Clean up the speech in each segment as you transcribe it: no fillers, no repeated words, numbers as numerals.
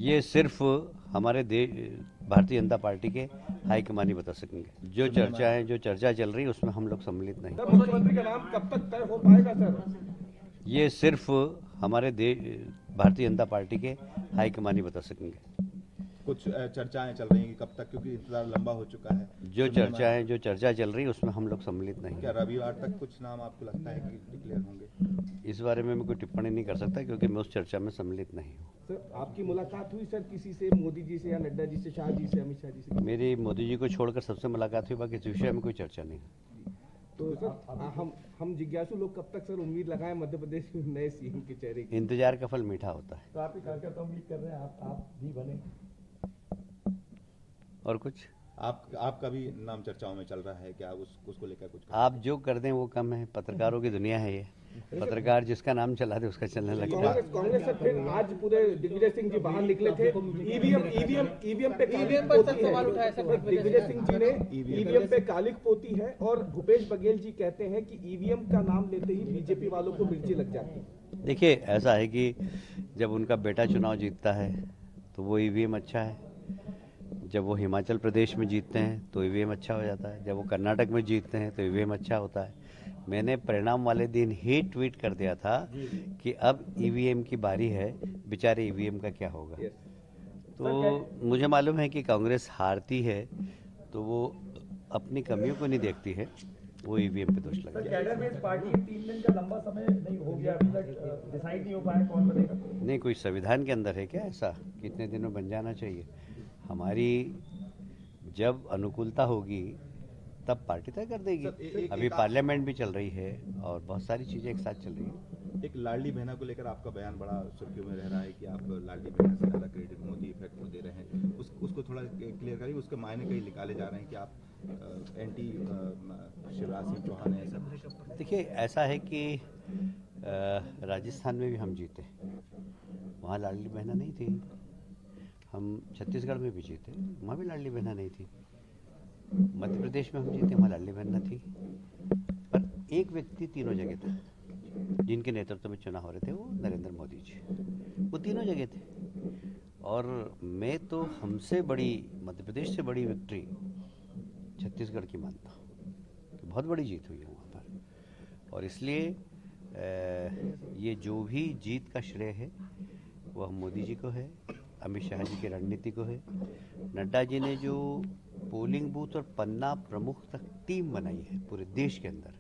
ये सिर्फ हमारे भारतीय जनता पार्टी के हाईकमान ही बता सकेंगे। जो चर्चा चल रही है उसमें हम लोग सम्मिलित नहीं। सर, मुख्यमंत्री का नाम कब तक तय हो पाएगा सर? ये सिर्फ हमारे भारतीय जनता पार्टी के हाईकमान ही बता सकेंगे। कुछ चर्चाएं चल रही हैं कि कब तक, क्योंकि इंतजार लंबा हो चुका है। जो चर्चा चल रही है उसमें हम लोग सम्मिलित नहीं। क्या रविवार तक कुछ नाम आपको लगता है कि डिक्लेयर होंगे? इस बारे में मैं कोई टिप्पणी नहीं कर सकता क्योंकि मैं उस चर्चा में सम्मिलित नहीं हूँ। सर, आपकी मुलाकात हुई सर किसी से, मोदी जी से या नड्डा जी से, शाह जी से, अमित शाह जी से? मेरी मोदी जी को छोड़कर सबसे मुलाकात हुई, बाकी इस विषय में कोई चर्चा नहीं। तो सर हम जिज्ञासु लोग कब तक सर उम्मीद लगाएं मध्य प्रदेश में नए सीएम के चेहरे की? इंतजार का फल मीठा होता है। तो आप ही कार्यकर्ता उम्मीद कर रहे हैं आप भी बने? और कुछ आपका भी नाम चर्चाओं में चल रहा है क्या? उसको लेकर कुछ आप जो कर दें वो कम है। पत्रकारों की दुनिया है ये। पत्रकार जिसका नाम चला दे उसका चलने लगता है। कांग्रेस से फिर आज पूरे दिग्विजय सिंह जी बाहर निकले थे। ईवीएम पे सवाल उठाया सर। दिग्विजय सिंह जी ने ईवीएम पे कालिक पोती है और भूपेश बघेल जी कहते हैं कि ईवीएम का नाम लेते ही बीजेपी वालों को मिर्ची लग जाती है। देखिए, ऐसा है कि जब उनका बेटा चुनाव जीतता है तो वो ईवीएम अच्छा है। जब वो हिमाचल प्रदेश में जीतते हैं तो ईवीएम अच्छा हो जाता है। जब वो कर्नाटक में जीतते हैं तो ईवीएम अच्छा होता है। मैंने परिणाम वाले दिन ही ट्वीट कर दिया था कि अब ईवीएम की बारी है, बेचारे ईवीएम का क्या होगा। तो मुझे मालूम है कि कांग्रेस हारती है तो वो अपनी कमियों को नहीं देखती है, वो ईवीएम पे दोष लगाती है। कैडर में पार्टी 3 दिन का लंबा समय नहीं हो गया, अभी तक डिसाइड नहीं हो पाया कौन बनेगा। नहीं, कोई संविधान के अंदर है क्या ऐसा कितने दिनों में बन जाना चाहिए? हमारी जब अनुकूलता होगी तब पार्टी तय कर देगी। अभी पार्लियामेंट भी चल रही है और बहुत सारी चीजें एक साथ चल रही है। एक लाडली बहना को लेकर आपका बयान बड़ा सुर्खियों में रह रहा है कि आप लाडली बहना से ज्यादा क्रेडिट मोदी इफेक्ट को दे रहे हैं। उसको थोड़ा क्लियर करिए। उसके मायने कहीं निकाले जा रहे हैं कि आप एंटी शिवराज सिंह चौहान है ऐसा? देखिए, ऐसा है कि राजस्थान में भी हम जीते, वहाँ लाडली बहना नहीं थी। हम छत्तीसगढ़ में भी जीते, वहाँ भी लाडली बहना नहीं थी। मध्य प्रदेश में हम जीते, वहाँ लाडली बहना थी। पर एक व्यक्ति तीनों जगह था जिनके नेतृत्व में चुनाव हो रहे थे, वो नरेंद्र मोदी जी। वो तीनों जगह थे और मैं तो हमसे बड़ी, मध्य प्रदेश से बड़ी विक्ट्री छत्तीसगढ़ की मानता हूँ कि बहुत बड़ी जीत हुई है वहाँ पर। और इसलिए ये जो भी जीत का श्रेय है वह मोदी जी को है, अमित शाह जी की रणनीति को है। नड्डा जी ने जो पोलिंग बूथ और पन्ना प्रमुख तक टीम बनाई है पूरे देश के अंदर,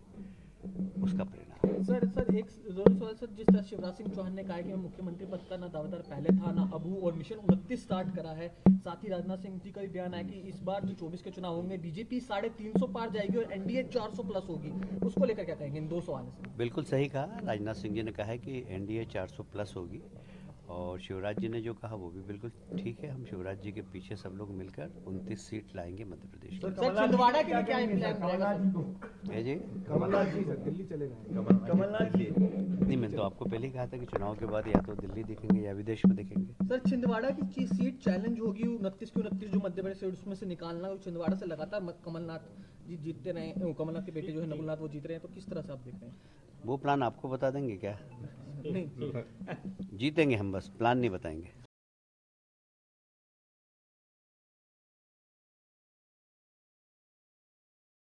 उसका परिणाम। सर एक जरूरी सवाल सर, जिस तरह शिवराज सिंह चौहान ने कहा है कि मुख्यमंत्री पद का ना दावेदार पहले था ना अबू, और मिशन 29 स्टार्ट करा है। साथ ही राजनाथ सिंह जी का भी बयान है कि इस बार जो 24 के चुनाव होंगे बीजेपी 350 पार जाएगी और एनडीए 400 प्लस होगी। उसको लेकर क्या कहेंगे इन दो सवाल से? बिल्कुल सही कहा। राजनाथ सिंह जी ने कहा है कि एनडीए 400 प्लस होगी और शिवराज जी ने जो कहा वो भी बिल्कुल ठीक है। हम शिवराज जी के पीछे सब लोग मिलकर 29 सीट लाएंगे मध्य प्रदेश की। सर छिंदवाड़ा के लिए क्या प्लान रहेगा जी? कमलनाथ जी दिल्ली चले गए। कमलनाथ जी नहीं, मैंने तो आपको पहले ही कहा था कि चुनाव के बाद या तो दिल्ली दिखेंगे या विदेश में दिखेंगे। सर छिंदवाड़ा की सीट चैलेंज होगी 29 की 29 जो मध्य प्रदेश सीट उसमें से निकालना। छिंदवाड़ा से लगातार कमलनाथ जी जीतते रहे, कमलनाथ के बेटे जो है नकुलनाथ वो जीत रहे हैं, तो किस तरह से आप देख रहे हैं? वो प्लान आपको बता देंगे क्या? नहीं जीतेंगे हम, बस प्लान नहीं बताएंगे।